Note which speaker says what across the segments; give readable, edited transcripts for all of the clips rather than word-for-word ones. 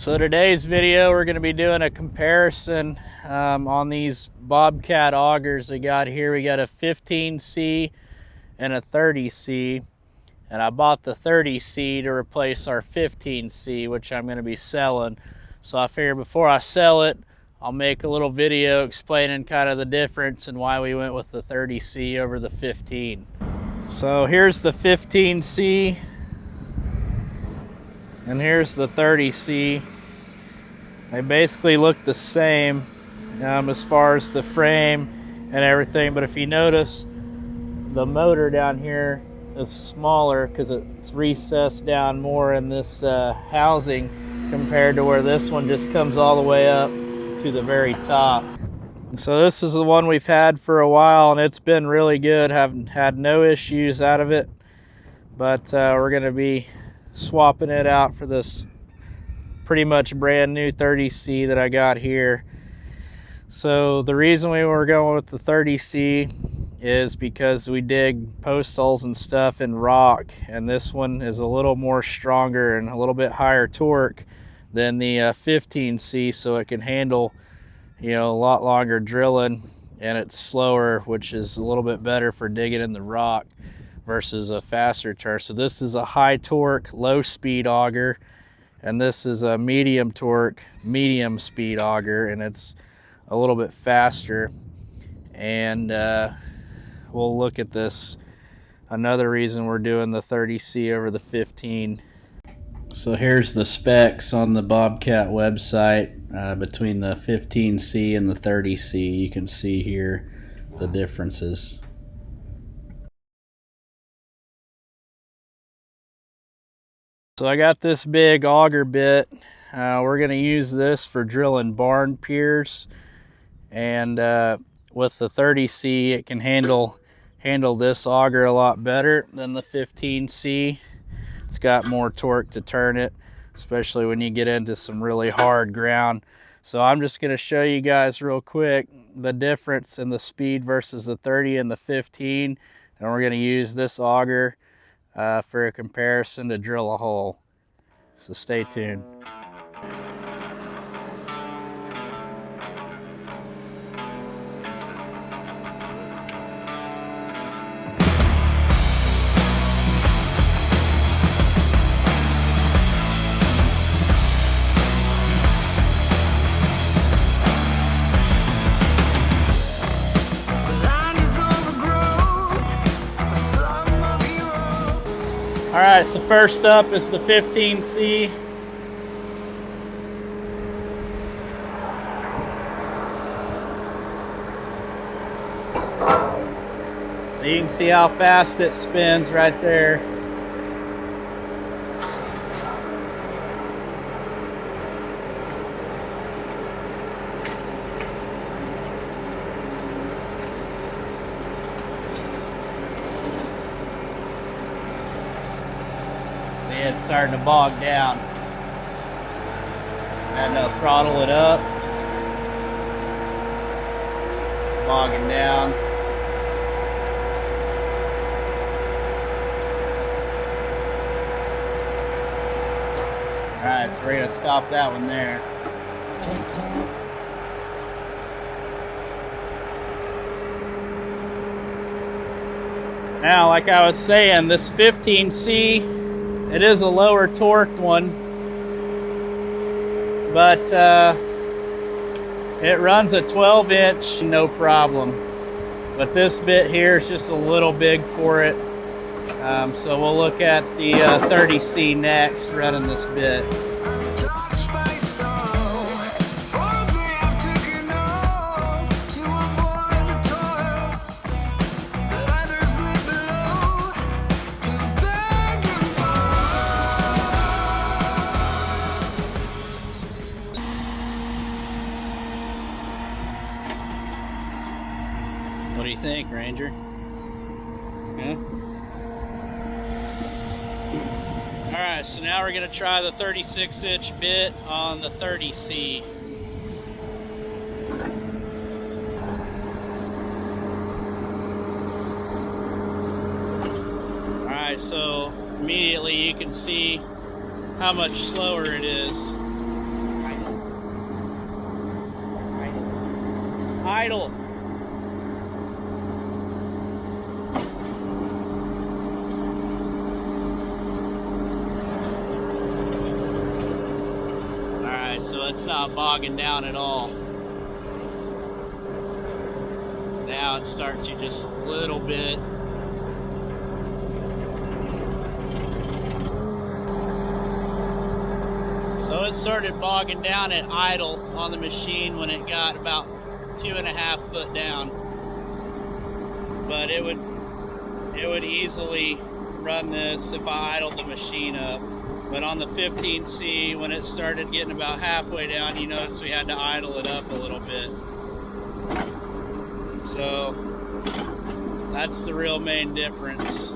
Speaker 1: So today's video we're going to be doing a comparison on these Bobcat augers we got here. We got a 15C and a 30C, and I bought the 30C to replace our 15C, which I'm going to be selling. So I figured before I sell it, I'll make a little video explaining kind of the difference and why we went with the 30C over the 15. So here's the 15C. And here's the 30C. They basically look the same as far as the frame and everything, but if you notice, the motor down here is smaller because it's recessed down more in this housing compared to where this one just comes all the way up to the very top. So this is the one we've had for a while, and it's been really good. Haven't had no issues out of it, but we're going to be swapping it out for this pretty much brand new 30C that I got here. So the reason we were going with the 30C is because we dig post holes and stuff in rock, and this one is a little more stronger and a little bit higher torque than the 15C, so it can handle, you know, a lot longer drilling, and it's slower, which is a little bit better for digging in the rock versus a faster turn. So this is a high torque, low speed auger, and this is a medium torque, medium speed auger, and it's a little bit faster. And we'll look at this. Another reason we're doing the 30C over the 15. So here's the specs on the Bobcat website between the 15C and the 30C. You can see here the differences. So I got this big auger bit. We're going to use this for drilling barn piers, and with the 30C it can handle this auger a lot better than the 15C. It's got more torque to turn it, especially when you get into some really hard ground. So I'm just going to show you guys real quick the difference in the speed versus the 30 and the 15, and we're going to use this auger for a comparison to drill a hole. So stay tuned. Alright, so first up is the 15C. So you can see how fast it spins right there. See, it's starting to bog down. And I'll throttle it up. It's bogging down. Alright, so we're going to stop that one there. Now, like I was saying, this 15C, it is a lower torqued one, but it runs a 12-inch, no problem. But this bit here is just a little big for it. So we'll look at the 30C next, running this bit. What do you think, Ranger? Yeah? Alright, so now we're going to try the 36-inch bit on the 30C. Alright, so immediately you can see how much slower it is. idle. Alright, so it's not bogging down at all. Now it starts you just a little bit. So it started bogging down at idle on the machine when it got about 2.5 foot down. But it would easily run this if I idled the machine up. But on the 15C, when it started getting about halfway down, you notice we had to idle it up a little bit. So that's the real main difference.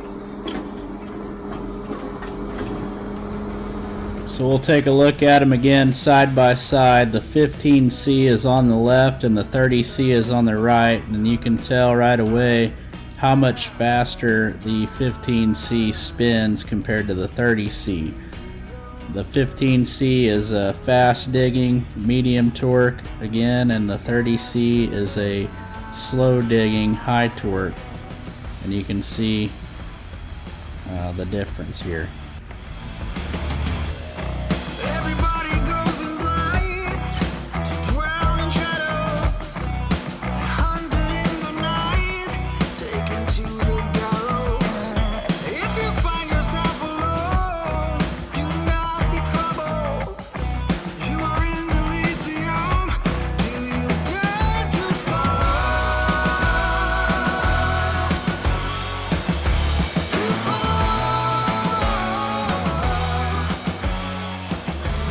Speaker 1: So we'll take a look at them again side by side. The 15C is on the left and the 30C is on the right, and you can tell right away how much faster the 15C spins compared to the 30C. The 15C is a fast digging, medium torque again, and the 30C is a slow digging, high torque, and you can see the difference here.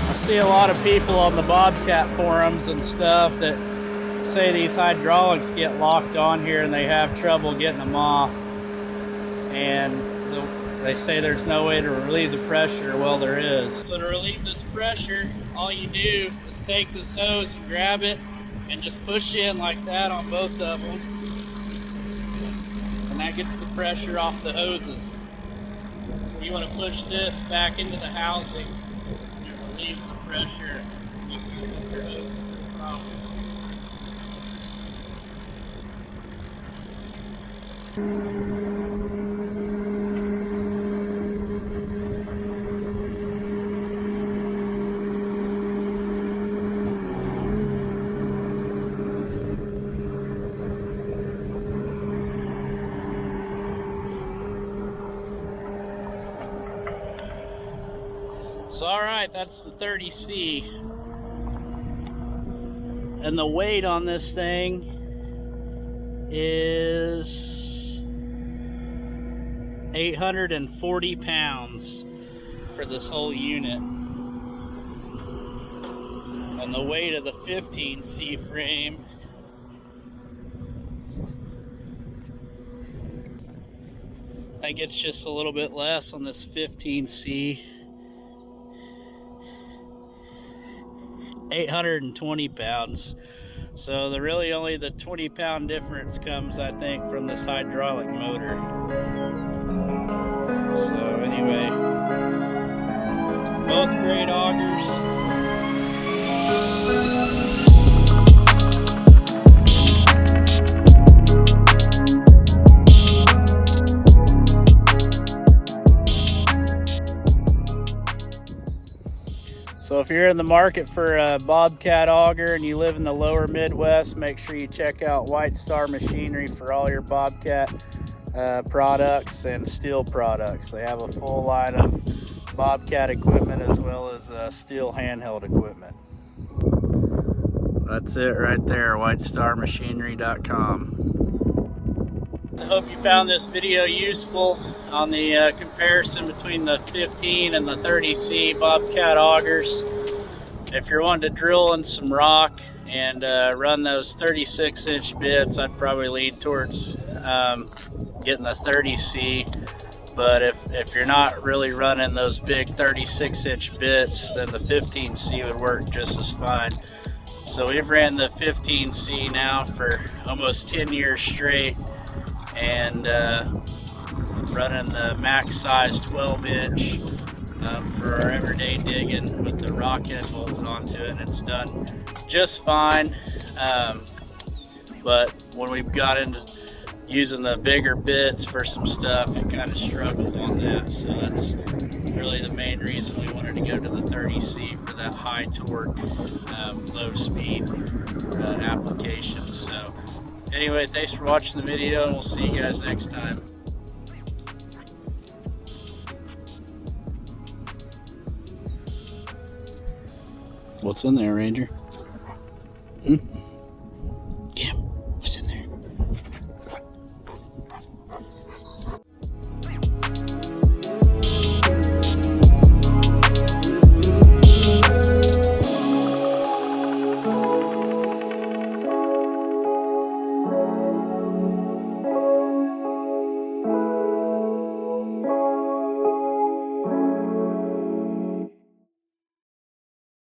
Speaker 1: I see a lot of people on the Bobcat forums and stuff that say these hydraulics get locked on here and they have trouble getting them off, and they say there's no way to relieve the pressure. Well, there is. So to relieve this pressure, all you do is take this hose and grab it and just push in like that on both of them, and that gets the pressure off the hoses. So you want to push this back into the housing. Relieves the pressure. You can get your hoses to the top. So alright, that's the 30C. And the weight on this thing is 840 pounds for this whole unit. And the weight of the 15C frame I think it's just a little bit less on this 15C. 820 pounds. So only the 20-pound difference comes, I think, from this hydraulic motor. So anyway, both great augers. So if you're in the market for a Bobcat auger and you live in the lower Midwest, make sure you check out White Star Machinery for all your Bobcat products and steel products. They have a full line of Bobcat equipment as well as steel handheld equipment. That's it right there, whitestarmachinery.com. I hope you found this video useful on the comparison between the 15 and the 30C Bobcat augers. If you're wanting to drill in some rock and run those 36-inch bits, I'd probably lean towards getting the 30C. But if you're not really running those big 36-inch bits, then the 15C would work just as fine. So we've ran the 15C now for almost 10 years straight, and running the max size 12-inch for our everyday digging with the rock end bolted onto it, and it's done just fine. But when we got into using the bigger bits for some stuff, it kind of struggled on that. So that's really the main reason we wanted to go to the 30C for that high torque, low speed application. So anyway, thanks for watching the video, and we'll see you guys next time.
Speaker 2: What's in there, Ranger?